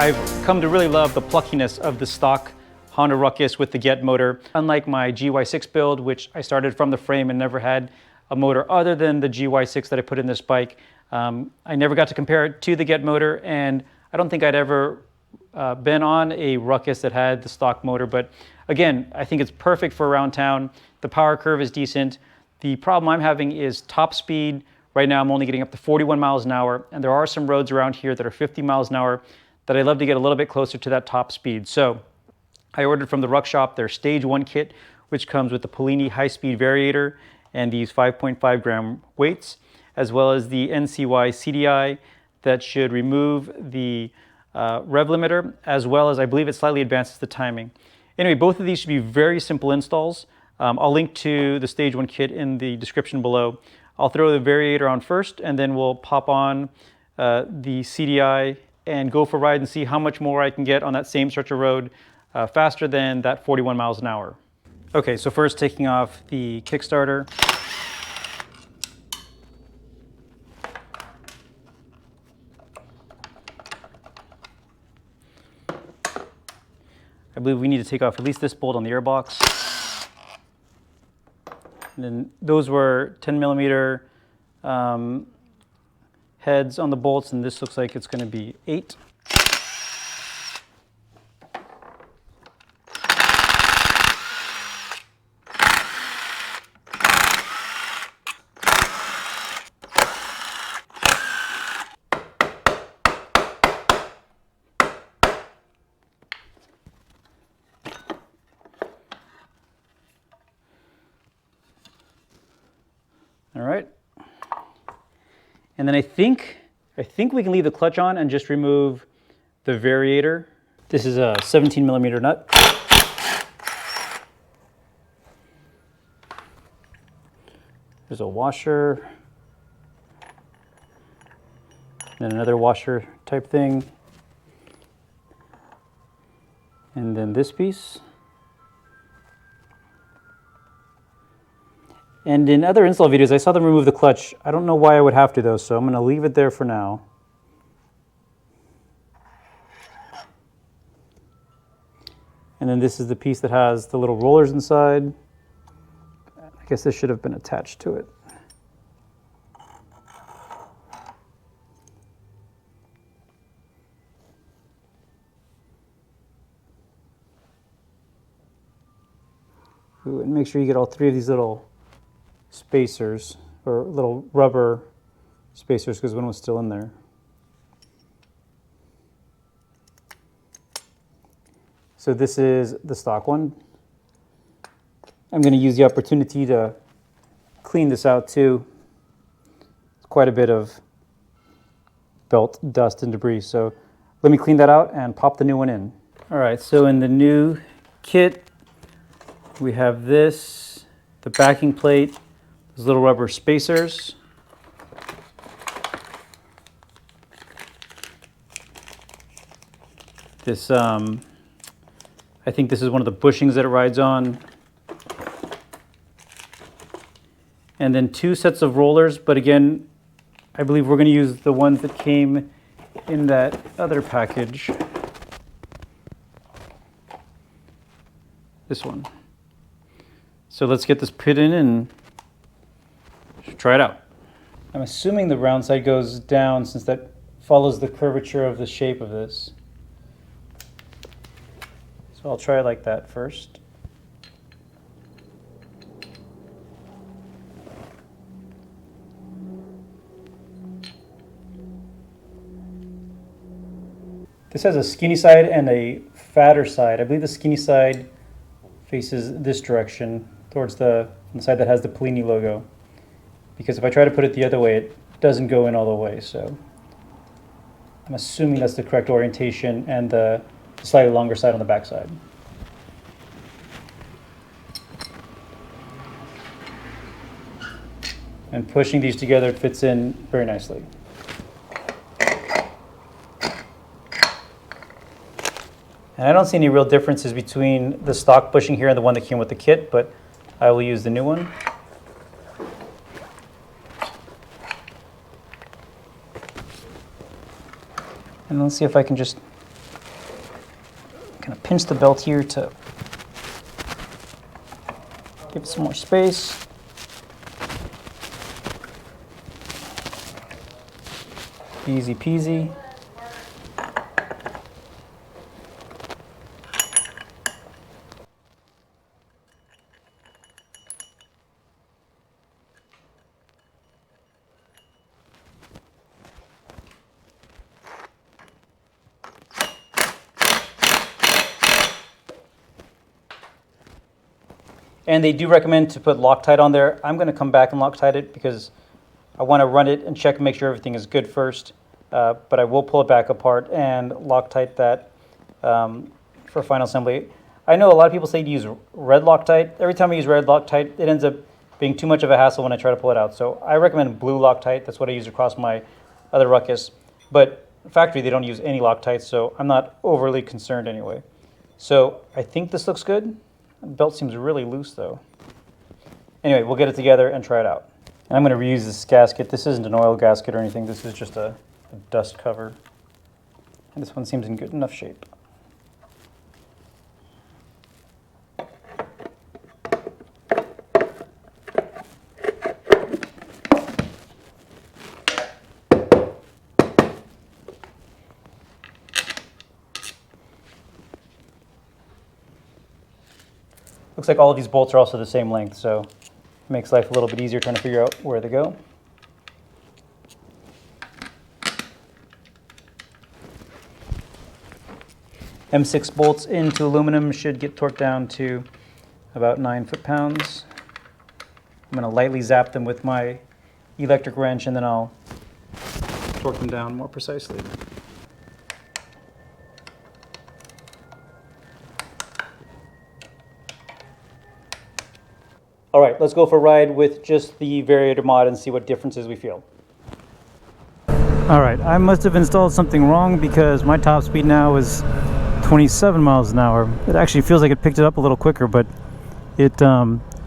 I've come to really love the pluckiness of the stock Honda Ruckus with the Get motor. Unlike my GY6 build, which I started from the frame and never had a motor other than the GY6 that I put in this bike, I never got to compare it to the Get motor, and I don't think I'd ever been on a Ruckus that had the stock motor. But again, I think it's perfect for around town. The power curve is decent. The problem I'm having is top speed. Right now I'm only getting up to 41 miles an hour, and there are some roads around here that are 50 miles an hour that I'd love to get a little bit closer to that top speed. So I ordered from the Ruck Shop their Stage 1 kit, which comes with the Pollini high-speed variator and these 5.5 gram weights, as well as the NCY CDI that should remove the rev limiter, as well as I believe it slightly advances the timing. Anyway, both of these should be very simple installs. I'll link to the Stage 1 kit in the description below. I'll throw the variator on first, and then we'll pop on the CDI and go for a ride and see how much more I can get on that same stretch of road faster than that 41 miles an hour. Okay, so first taking off the kickstarter. I believe we need to take off at least this bolt on the airbox. And then those were 10 millimeter heads on the bolts, and this looks like it's going to be 8. All right. And then I think we can leave the clutch on and just remove the variator. This is a 17 millimeter nut. There's a washer. Then another washer type thing. And then this piece. And in other install videos, I saw them remove the clutch. I don't know why I would have to though, so I'm going to leave it there for now. And then this is the piece that has the little rollers inside. I guess this should have been attached to it. Ooh, and make sure you get all 3 of these little spacers, or little rubber spacers, because one was still in there. So this is the stock one. I'm going to use the opportunity to clean this out too. It's quite a bit of belt dust and debris, so let me clean that out and pop the new one in. All right, so in the new kit we have this, the backing plate, those little rubber spacers. This, I think this is one of the bushings that it rides on. And then 2 sets of rollers, but again, I believe we're going to use the ones that came in that other package. This one. So let's get this put in and try it out. I'm assuming the round side goes down since that follows the curvature of the shape of this. So I'll try it like that first. This has a skinny side and a fatter side. I believe the skinny side faces this direction towards the side that has the Pollini logo. Because if I try to put it the other way, it doesn't go in all the way. So I'm assuming that's the correct orientation, and the slightly longer side on the back side. And pushing these together, it fits in very nicely. And I don't see any real differences between the stock bushing here and the one that came with the kit, but I will use the new one. And let's see if I can just pinch the belt here to give it some more space. Easy peasy. And they do recommend to put Loctite on there. I'm going to come back and Loctite it because I want to run it and check and make sure everything is good first. But I will pull it back apart and Loctite that for final assembly. I know a lot of people say to use red Loctite. Every time I use red Loctite, it ends up being too much of a hassle when I try to pull it out. So I recommend blue Loctite. That's what I use across my other Ruckus. But factory, they don't use any Loctite, so I'm not overly concerned anyway. So I think this looks good. The belt seems really loose though. Anyway, we'll get it together and try it out. And I'm going to reuse this gasket. This isn't an oil gasket or anything. This is just a dust cover. And this one seems in good enough shape. Looks like all of these bolts are also the same length, so it makes life a little bit easier trying to figure out where they go. M6 bolts into aluminum should get torqued down to about 9 foot-pounds. I'm going to lightly zap them with my electric wrench and then I'll torque them down more precisely. All right, let's go for a ride with just the variator mod and see what differences we feel. All right, I must have installed something wrong because my top speed now is 27 miles an hour. It actually feels like it picked it up a little quicker, but it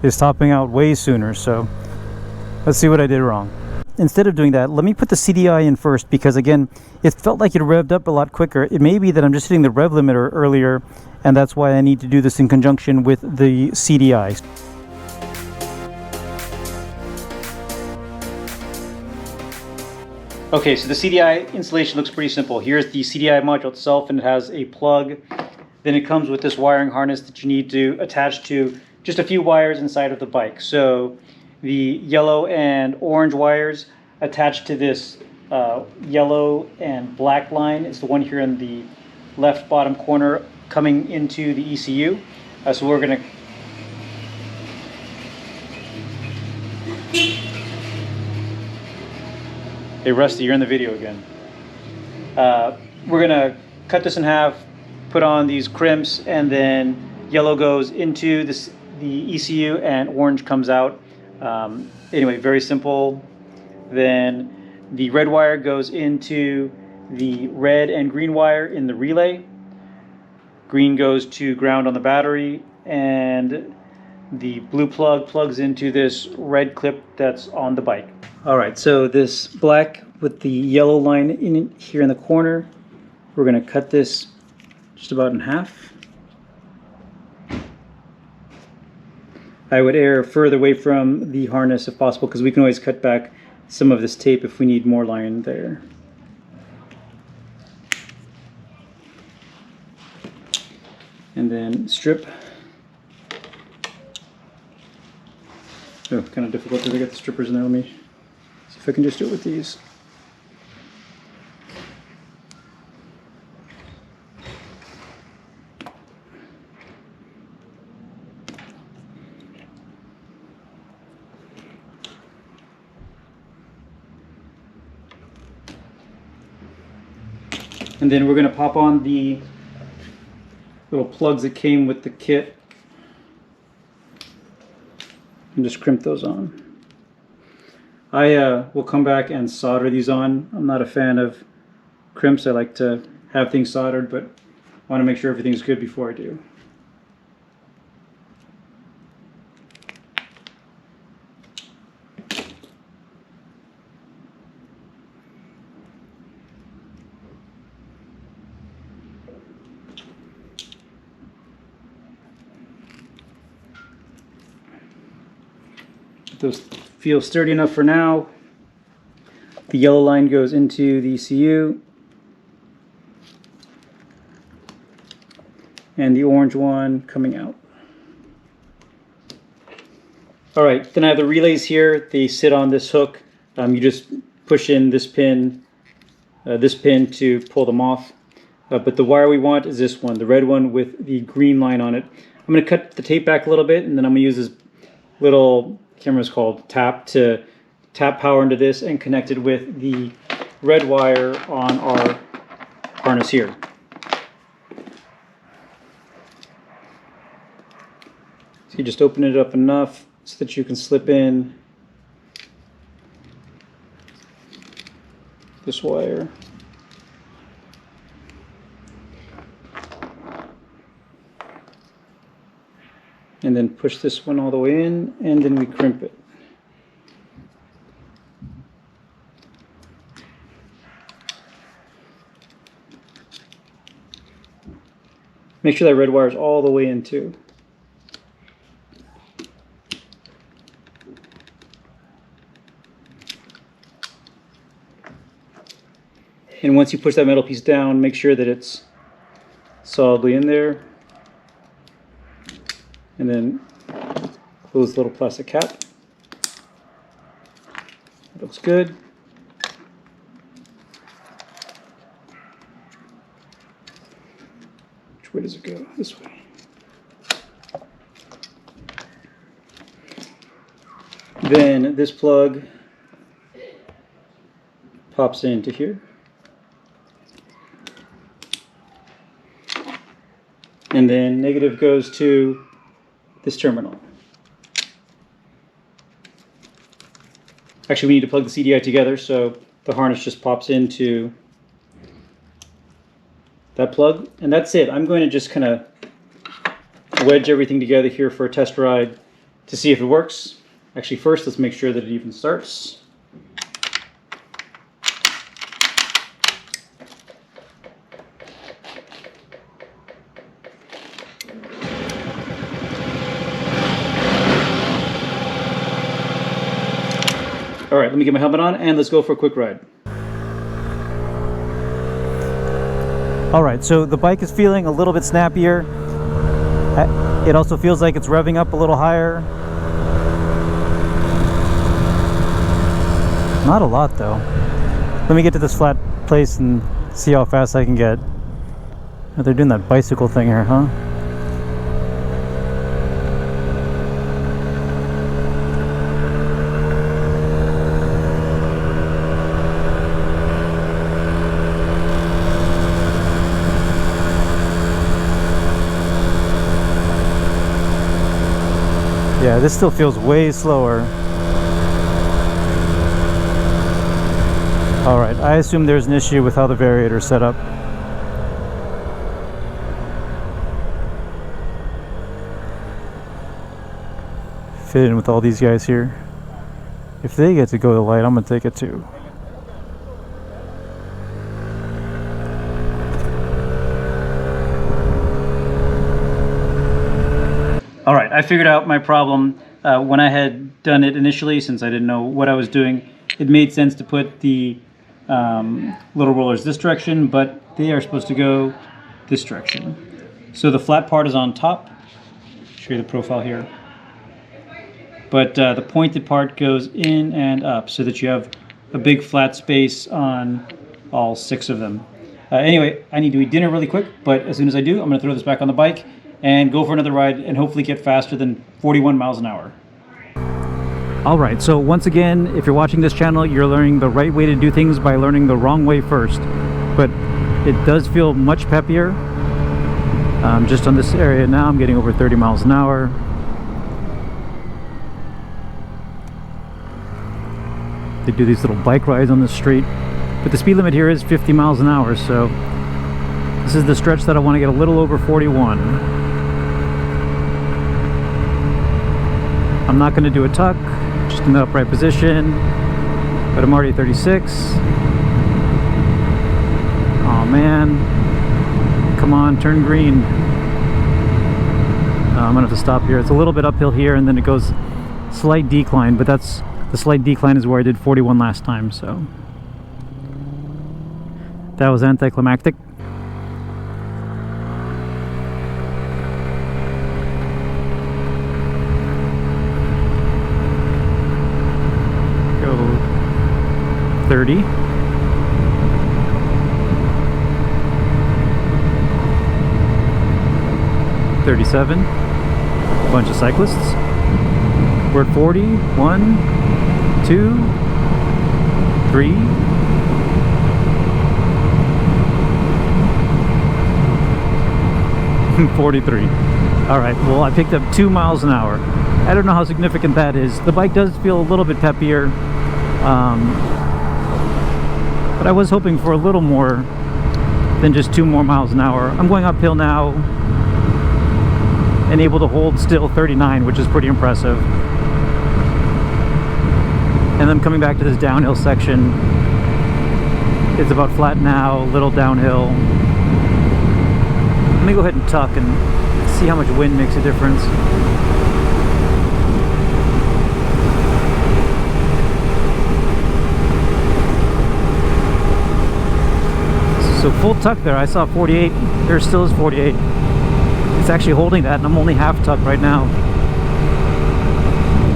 is topping out way sooner. So let's see what I did wrong. Instead of doing that, let me put the CDI in first because again, it felt like it revved up a lot quicker. It may be that I'm just hitting the rev limiter earlier, and that's why I need to do this in conjunction with the CDI. Okay, so the CDI installation looks pretty simple. Here's the CDI module itself, and it has a plug. Then it comes with this wiring harness that you need to attach to just a few wires inside of the bike. So the yellow and orange wires attached to this yellow and black line. It's the one here in the left bottom corner coming into the ECU. So we're going to Hey Rusty, you're in the video again. We're gonna cut this in half, put on these crimps, and then yellow goes into the ECU and orange comes out. Anyway, very simple. Then the red wire goes into the red and green wire in the relay. Green goes to ground on the battery, and the blue plug plugs into this red clip that's on the bike. All right, so this black with the yellow line in here in the corner, we're going to cut this just about in half. I would err further away from the harness if possible because we can always cut back some of this tape if we need more line there. And then strip. Oh, kind of difficult to get the strippers in there. Let me see if I can just do it with these. And then we're going to pop on the little plugs that came with the kit and just crimp those on. I will come back and solder these on. I'm not a fan of crimps. I like to have things soldered, but I want to make sure everything's good before I do. Those feel sturdy enough for now. The yellow line goes into the ECU. And the orange one coming out. All right, then I have the relays here. They sit on this hook. You just push in this pin to pull them off. But the wire we want is this one, the red one with the green line on it. I'm going to cut the tape back a little bit, and then I'm going to use this little, I can't remember what it's called, tap to tap power into this and connect it with the red wire on our harness here. So you just open it up enough so that you can slip in this wire. And then push this one all the way in, and then we crimp it. Make sure that red wire is all the way in too. And once you push that metal piece down, make sure that it's solidly in there. And then close the little plastic cap. Looks good. Which way does it go? This way. Then this plug pops into here. And then negative goes to this terminal. Actually, we need to plug the CDI together, so the harness just pops into that plug, and that's it. I'm going to just kind of wedge everything together here for a test ride to see if it works. Actually, first, let's make sure that it even starts. All right, let me get my helmet on and let's go for a quick ride. All right, so the bike is feeling a little bit snappier. It also feels like it's revving up a little higher. Not a lot though. Let me get to this flat place and see how fast I can get. Oh, they're doing that bicycle thing here, huh? Yeah, this still feels way slower. Alright, I assume there's an issue with how the variator is set up. Fit in with all these guys here. If they get to go to the light, I'm gonna take it too. All right, I figured out my problem. When I had done it initially, since I didn't know what I was doing, it made sense to put the little rollers this direction, but they are supposed to go this direction. So the flat part is on top. I'll show you the profile here. But the pointed part goes in and up so that you have a big flat space on all 6 of them. Anyway, I need to eat dinner really quick, but as soon as I do, I'm going to throw this back on the bike and go for another ride and hopefully get faster than 41 miles an hour. All right, so once again, if you're watching this channel, you're learning the right way to do things by learning the wrong way first. But it does feel much peppier. Just on this area now, I'm getting over 30 miles an hour. They do these little bike rides on the street, but the speed limit here is 50 miles an hour, so this is the stretch that I want to get a little over 41. I'm not going to do a tuck, just in the upright position, but I'm already 36. Oh man, come on, turn green. I'm going to have to stop here. It's a little bit uphill here, and then it goes slight decline, but that's the slight decline is where I did 41 last time, so that was anticlimactic. Go 30. 37. Bunch of cyclists. We're at 40. 1, 2, 3. $43. All right, well, I picked up 2 miles an hour. I don't know how significant that is. The bike does feel a little bit peppier, but I was hoping for a little more than just 2 more miles an hour. I'm going uphill now and able to hold still 39, which is pretty impressive. And then coming back to this downhill section, it's about flat now, little downhill. Let me go ahead and tuck and see how much wind makes a difference. So full tuck there, I saw 48, there still is 48. It's actually holding that, and I'm only half tucked right now.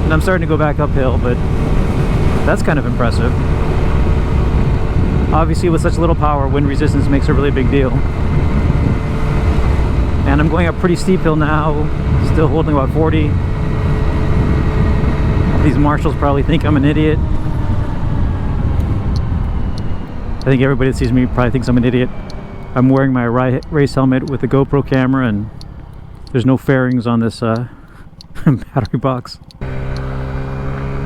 And I'm starting to go back uphill, but that's kind of impressive. Obviously with such little power, wind resistance makes a really big deal. And I'm going up pretty steep hill now, still holding about 40. These marshals probably think I'm an idiot. I think everybody that sees me probably thinks I'm an idiot. I'm wearing my race helmet with a GoPro camera, and there's no fairings on this battery box.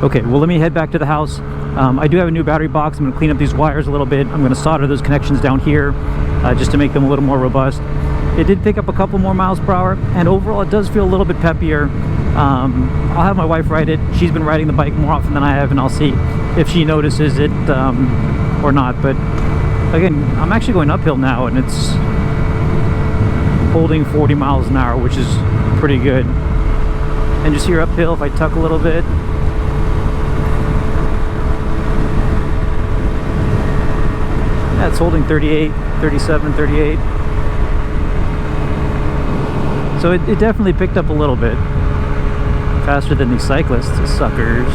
Okay, well, let me head back to the house. I do have a new battery box. I'm going to clean up these wires a little bit. I'm going to solder those connections down here just to make them a little more robust. It did pick up a couple more miles per hour, and overall it does feel a little bit peppier. I'll have my wife ride it. She's been riding the bike more often than I have, and I'll see if she notices it or not. But again, I'm actually going uphill now, and it's holding 40 miles an hour, which is pretty good. And just here uphill, if I tuck a little bit, yeah, it's holding 38, 37, 38. So it definitely picked up a little bit. Faster than these cyclists, suckers.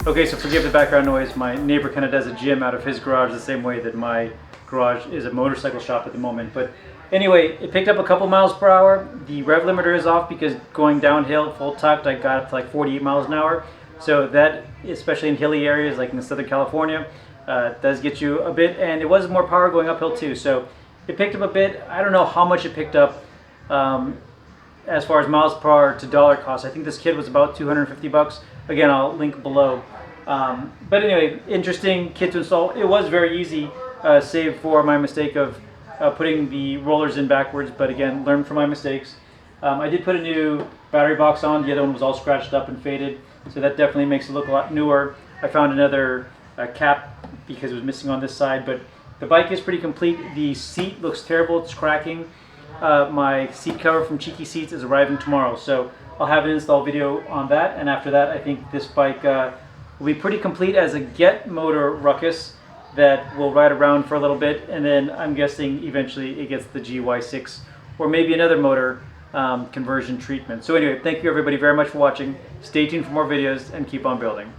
Okay, so forgive the background noise. My neighbor kind of does a gym out of his garage the same way that my garage is a motorcycle shop at the moment. But anyway, it picked up a couple miles per hour. The rev limiter is off because going downhill full tucked, I got up to like 48 miles an hour. So that, especially in hilly areas like in Southern California, does get you a bit. And it was more power going uphill too. So it picked up a bit. I don't know how much it picked up as far as miles per hour to dollar cost. I think this kit was about 250 bucks. Again, I'll link below. But anyway, interesting kit to install. It was very easy, save for my mistake of putting the rollers in backwards, but again, learn from my mistakes. I did put a new battery box on. The other one was all scratched up and faded, so that definitely makes it look a lot newer. I found another cap because it was missing on this side, but the bike is pretty complete. The seat looks terrible, it's cracking. My seat cover from Cheeky Seats is arriving tomorrow, so I'll have an install video on that, and after that I think this bike will be pretty complete as a Get motor Ruckus that will ride around for a little bit, and then I'm guessing eventually it gets the GY6 or maybe another motor conversion treatment. So anyway, thank you everybody very much for watching. Stay tuned for more videos and keep on building.